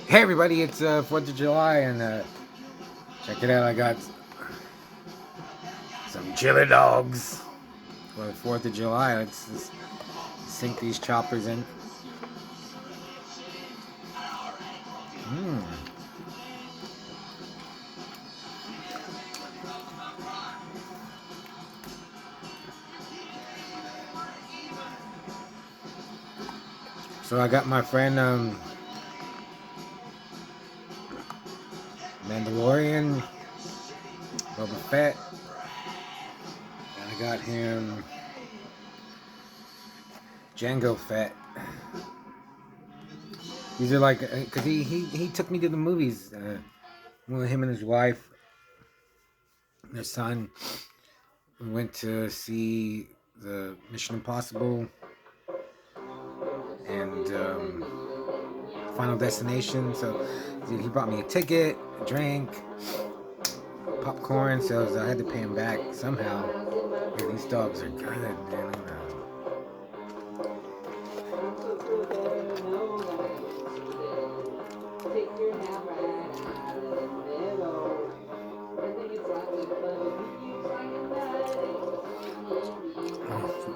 Hey everybody, it's 4th of July and check it out, I got some chili dogs for the 4th of July. Let's just sink these choppers in. Mmm. So I got my friend Mandalorian, Boba Fett, and I got him Jango Fett. These are like, cause he took me to the movies. Him and his wife, their son. We went to see the Mission Impossible and Final Destination. So he bought me a ticket, a drink, popcorn. So I had to pay him back somehow. Man, these dogs are good, man.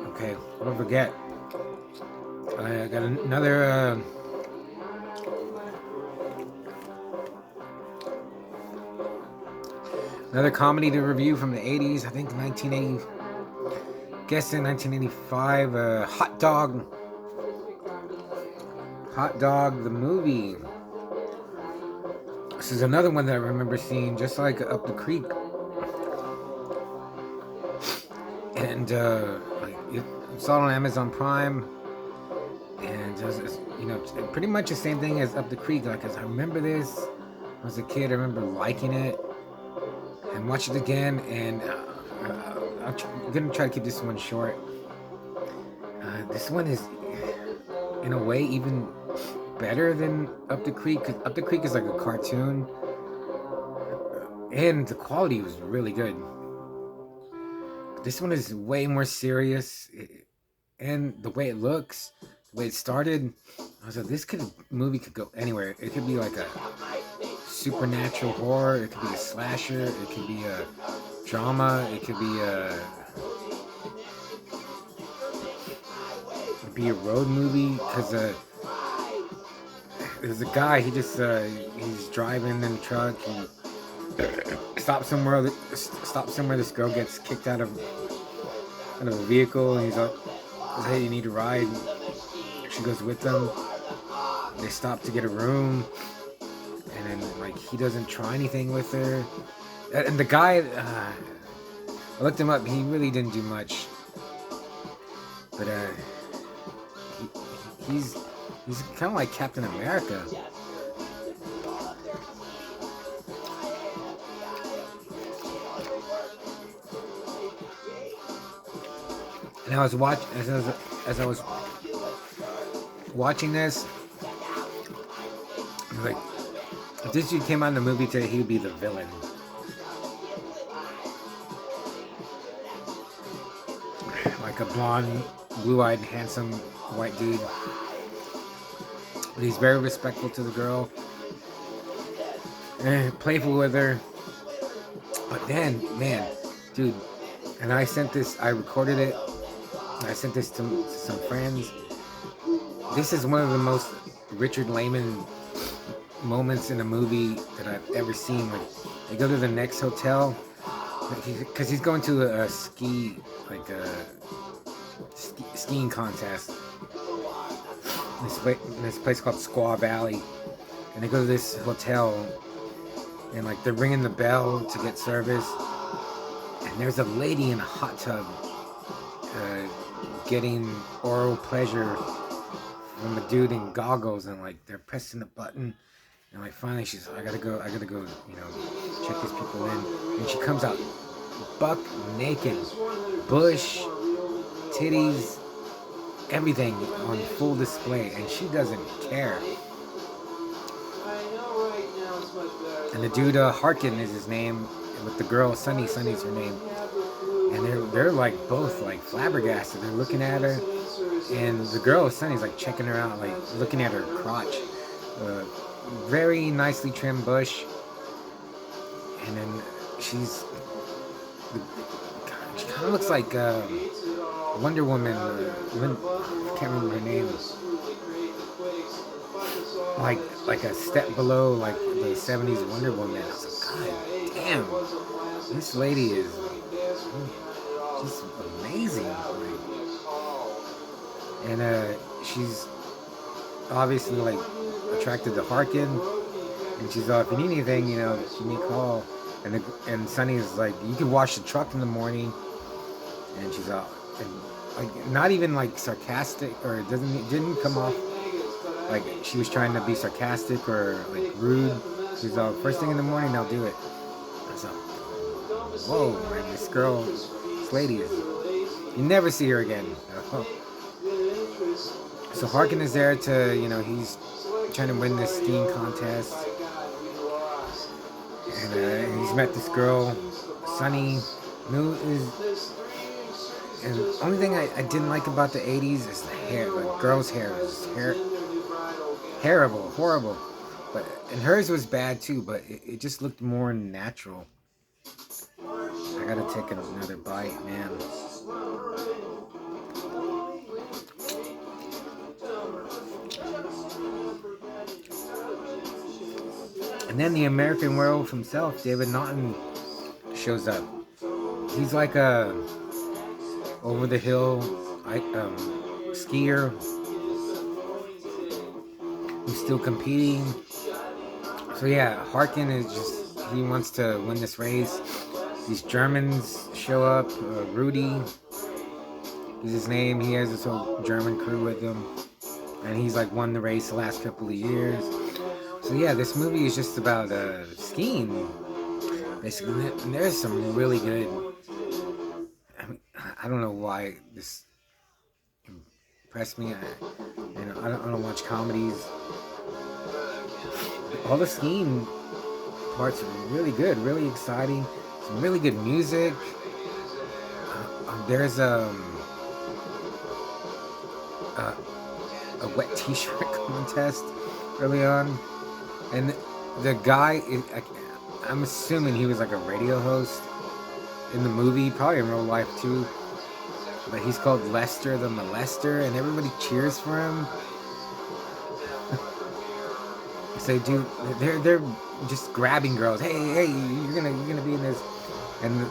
Okay, don't forget. I got another comedy to review from the 80s. I think 1980. Guessing 1985. Hot Dog, the movie. This is another one that I remember seeing, just like Up the Creek. And I saw it on Amazon Prime, and pretty much the same thing as Up the Creek. Like, as I remember this, when I was a kid, I remember liking it and watch it again. And I'm gonna try to keep this one short. This one is, in a way, even better than Up the Creek. 'Cause Up the Creek is like a cartoon, and the quality was really good. This one is way more serious, and the way it looks, the way it started, I was like, this movie could go anywhere. It could be like a supernatural horror, it could be a slasher, it could be a drama, it could be a road movie. Because there's a guy, he's driving in a truck and stop somewhere. This girl gets kicked out of a vehicle, and he's like, "Hey, you need a ride?" She goes with them. They stop to get a room, and then like he doesn't try anything with her. And the guy, I looked him up. He really didn't do much, but he's kind of like Captain America. And I was as I was watching this, I was like, if this dude came out in the movie today, he would be the villain. Like a blonde, blue-eyed, handsome white dude. But he's very respectful to the girl, and playful with her. But then, man, dude, and I recorded it. I sent this to some friends. This is one of the most Richard Lehman moments in a movie that I've ever seen. Like, they go to the next hotel, because he's going to a skiing contest. This place called Squaw Valley, and they go to this hotel, and like they're ringing the bell to get service, and there's a lady in a hot tub. Getting oral pleasure from a dude in goggles, and like they're pressing the button, and like finally she's like, I gotta go, check these people in, and she comes out buck naked, bush, titties, everything on full display, and she doesn't care. And the dude, Harkin is his name, and with the girl, Sunny's her name. And they're like both like flabbergasted. They're looking at her, and the girl, Sunny's like checking her out, like looking at her crotch. very nicely trimmed bush, and then she's she kind of looks like Wonder Woman. I can't remember her name. Like a step below like the '70s Wonder Woman. I was like, God damn, this lady is just amazing. And she's obviously like attracted to Harkin, and she's if you need anything, give me a call. And Sunny is like, you can wash the truck in the morning, and she's and like not even like sarcastic, or it didn't come off like she was trying to be sarcastic or like rude. She's first thing in the morning, I'll do it. I was like, whoa, man, this lady is, you never see her again. So Harkin is there to, he's trying to win this skiing contest. And he's met this girl, Sunny, and the only thing I didn't like about the 80s is the hair. The girl's hair is horrible. And hers was bad too, but it just looked more natural. I gotta take another bite, man. And then the American Werewolf himself, David Naughton, shows up. He's like a over-the-hill skier who's still competing. So yeah, Harkin is he wants to win this race. These Germans show up. Rudy is his name. He has this whole German crew with him. And he's like won the race the last couple of years. So yeah, this movie is just about skiing, basically. And there's some really good. I don't know why this impressed me. I don't watch comedies. All the skiing parts are really good, really exciting. Some really good music. There's a wet t-shirt contest early on. And the guy, I'm assuming he was like a radio host in the movie, probably in real life too. But he's called Lester the Molester, and everybody cheers for him. So, dude, they're just grabbing girls. Hey, you're gonna be in this. And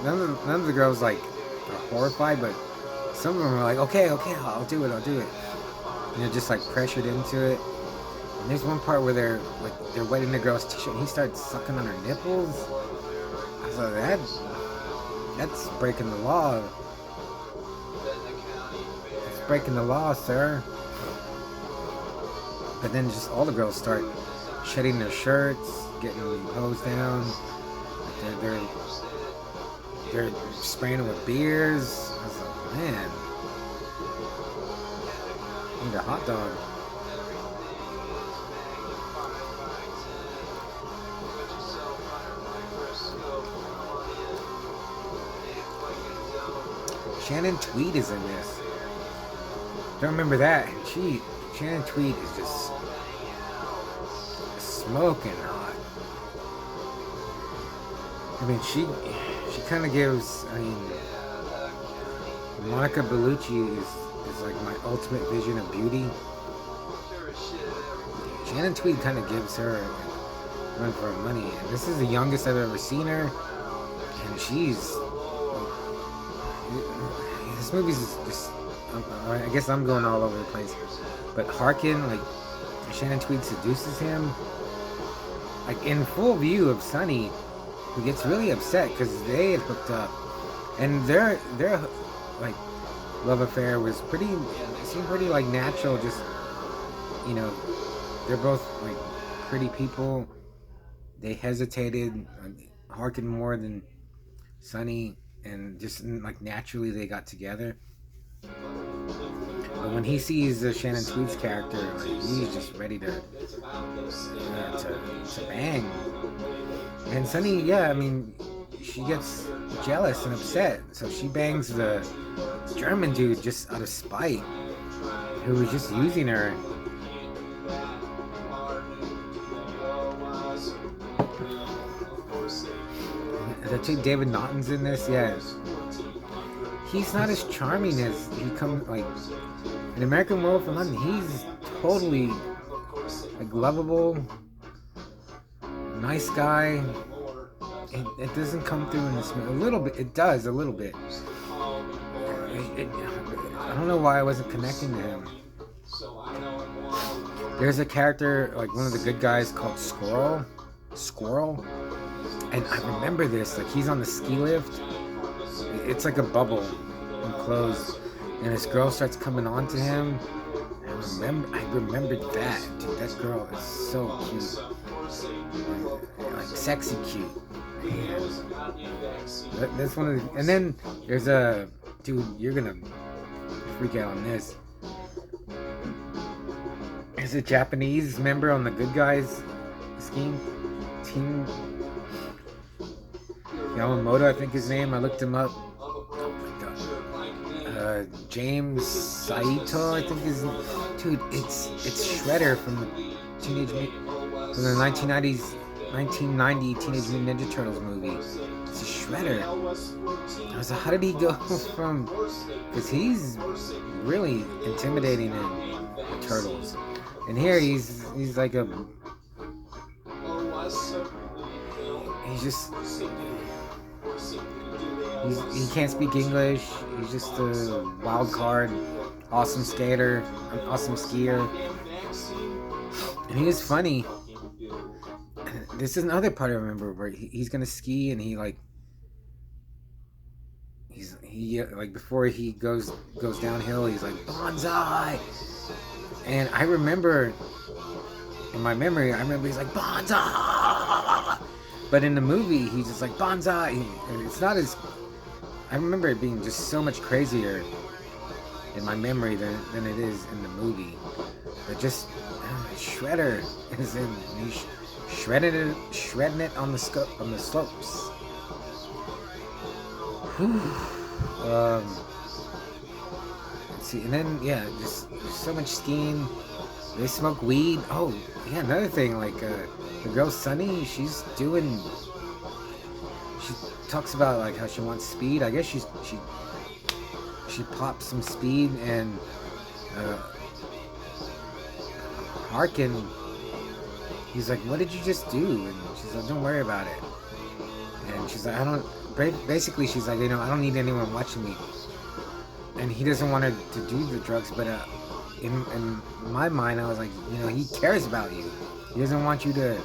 none of the girls like are horrified, but some of them are like, okay, I'll do it. And they're just like pressured into it. And there's one part where they're wetting the girl's t-shirt and he starts sucking on her nipples. I was like, that's breaking the law. That's breaking the law, sir. But then just all the girls start shedding their shirts, getting hosed down. They're spraying them with beers. I was like, man, I need a hot dog. Shannon Tweed is in this. Don't remember that. Shannon Tweed is just smoking hot. I mean, she kind of gives. I mean, Monica Bellucci is like my ultimate vision of beauty. Shannon Tweed kind of gives her a run for her money. And this is the youngest I've ever seen her, and she's. This movie's just. I guess I'm going all over the place, but Harkin, like Shannon Tweed seduces him, like in full view of Sunny, who gets really upset because they had hooked up, and their like love affair was seemed pretty like natural. Just they're both like pretty people. They hesitated, Harkin more than Sunny, and just like naturally they got together. But when he sees Shannon Tweed's character, like, he's just ready to bang. And Sunny, yeah, I mean, she gets jealous and upset, so she bangs the German dude just out of spite, who was just using her. I think David Naughton's in this. Yeah, he's not as charming as he comes like in American Werewolf in London. He's totally like lovable, nice guy. It doesn't come through in this movie. A little bit. It does a little bit. I don't know why I wasn't connecting to him. There's a character, like one of the good guys, called Squirrel. And I remember this, like he's on the ski lift. It's like a bubble enclosed. And this girl starts coming on to him. I remembered that. Dude, that girl is so cute. Like sexy cute. That's one of the, and then there's a, dude, you're gonna freak out on this. There's a Japanese member on the good guys team. Yamamoto, I think his name. I looked him up. Oh my god. James Saito, I think is. Dude, it's Shredder from the 1990 Teenage Mutant Ninja Turtles movie. It's a Shredder. I was like, how did he go from? Because he's really intimidating in the Turtles, and here he's like a. He's just. He can't speak English. He's just a wild card, awesome skater, an awesome skier, and he was funny. This is another part I remember where he's gonna ski and he like before he goes downhill, he's like bonsai, and I remember in my memory he's like bonsai, but in the movie he's just like bonsai. It's not as, I remember it being just so much crazier in my memory than it is in the movie. But just Shredder is in. He's shredding it on the slopes. Let's see, and then yeah, there's so much skiing. They smoke weed. Oh yeah, another thing, like the girl Sunny, she talks about like how she wants speed. I guess she pops some speed, and Harkin, he's like, what did you just do? And she's like, don't worry about it. And she's like, basically she's like, I don't need anyone watching me. And he doesn't want her to do the drugs, but in my mind, I was like, he cares about you. He doesn't want you to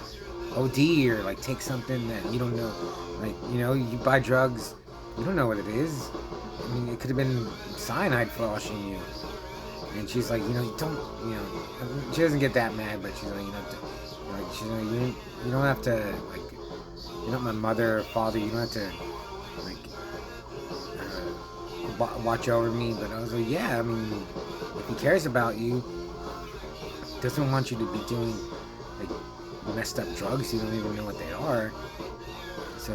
OD or like take something that you don't know. Like, you buy drugs, you don't know what it is. I mean, it could have been cyanide flushing you. And she's like, she doesn't get that mad, but she's like, you don't have to, like, you're not my mother or father, you don't have to, like, watch over me. But I was like, yeah, I mean, if he cares about you, doesn't want you to be doing, like, messed up drugs, you don't even know what they are. So,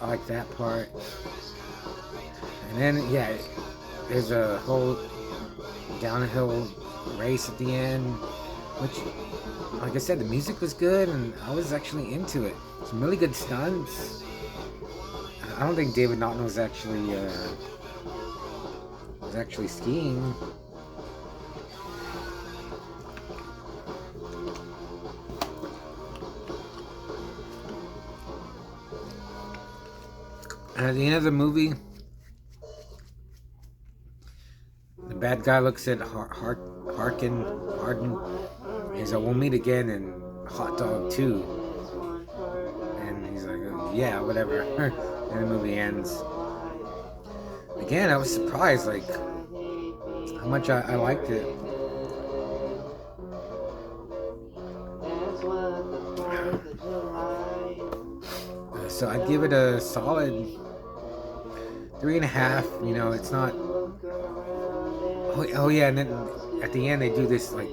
I like that part. And then, yeah, there's a whole downhill race at the end, which, like I said, the music was good, and I was actually into it. Some really good stunts. I don't think David Naughton was actually skiing. And at the end of the movie, the bad guy looks at Harden. He's like, we'll meet again in Hot Dog 2. And he's like, oh, yeah, whatever. And the movie ends. Again, I was surprised, like, how much I liked it. So I'd give it a solid 3.5. It's not. Oh yeah, and then at the end they do this like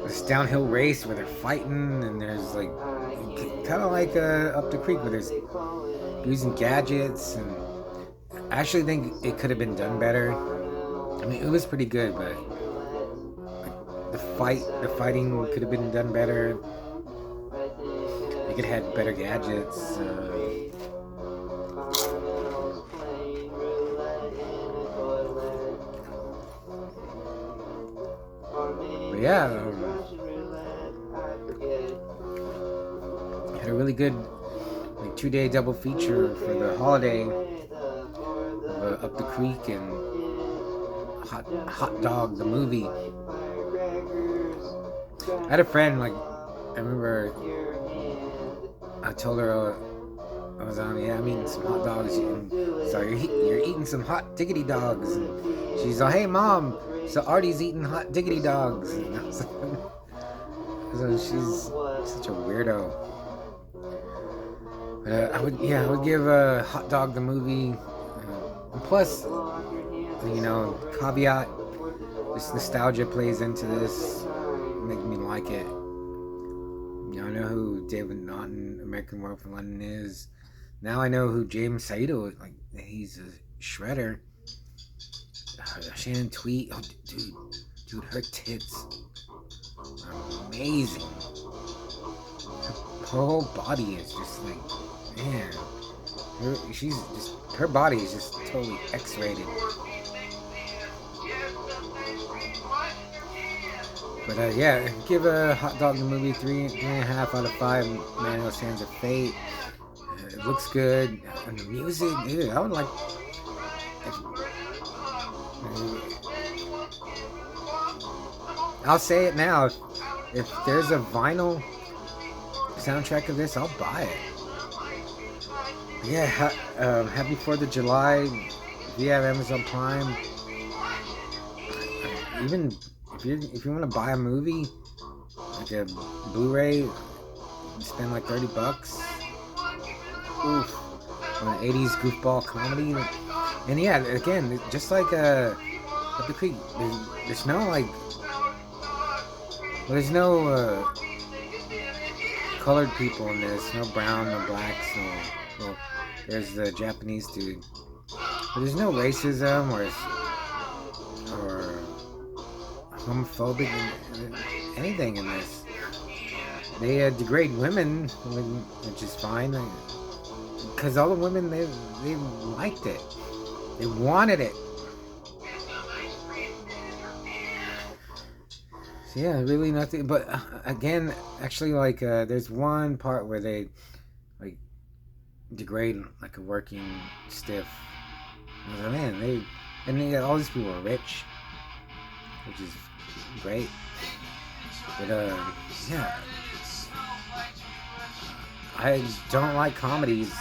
this downhill race where they're fighting, and there's like kind of like up the creek where there's using gadgets, and I actually think it could have been done better. I mean, it was pretty good, but like, the fighting could have been done better. They could have had better gadgets. But yeah, had a really good like 2-day double feature for the holiday of Up the Creek and Hot Dog the movie. I had a friend, like, I remember I told her I was on, yeah, I'm eating some hot dogs. So you're eating some hot diggity dogs. And she's like, hey mom, so Artie's eating hot diggity dogs. And I was like, so she's such a weirdo. But I would give Hot Dog the movie. And plus, caveat, this nostalgia plays into this, make me like it. I know who David Naughton, American Werewolf in London is. Now I know who James Saito is. Like, he's a shredder. Shannon Tweet, oh, dude, her tits are amazing. Her whole body is just like, man, her body is just totally X-rated. But yeah, give a Hot Dog the movie 3.5 out of 5 Manuel's Hands of Fate. It looks good, and the music, dude, I would like. I'll say it now. If there's a vinyl soundtrack of this, I'll buy it. Yeah, happy 4th of July. If you have Amazon Prime, even if you want to buy a movie, like a Blu-ray, spend like $30. Oof, on an 80s goofball comedy. And yeah, again, just like Up the Creek, there's no like, there's no colored people in this, no brown, no blacks, well, there's the Japanese dude, but there's no racism or homophobic anything in this. They degrade women, which is fine, because all the women they liked it, they wanted it. So yeah, really nothing. But again, actually, like there's one part where they like degrade like a working stiff. And like, man, all these people are rich, which is great. But yeah, I don't like comedies.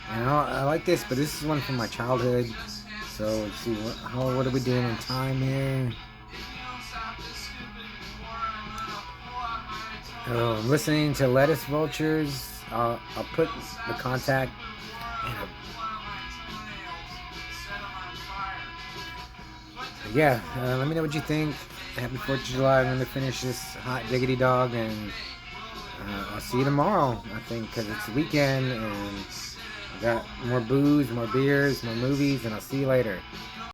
I like this, but this is one from my childhood. So let's see, what are we doing in time here? I'm listening to Lettuce Vultures. I'll put the contact. Yeah, let me know what you think. Happy 4th of July. I'm going to finish this hot diggity dog, and I'll see you tomorrow, I think, because it's the weekend, and I got more booze, more beers, more movies, and I'll see you later.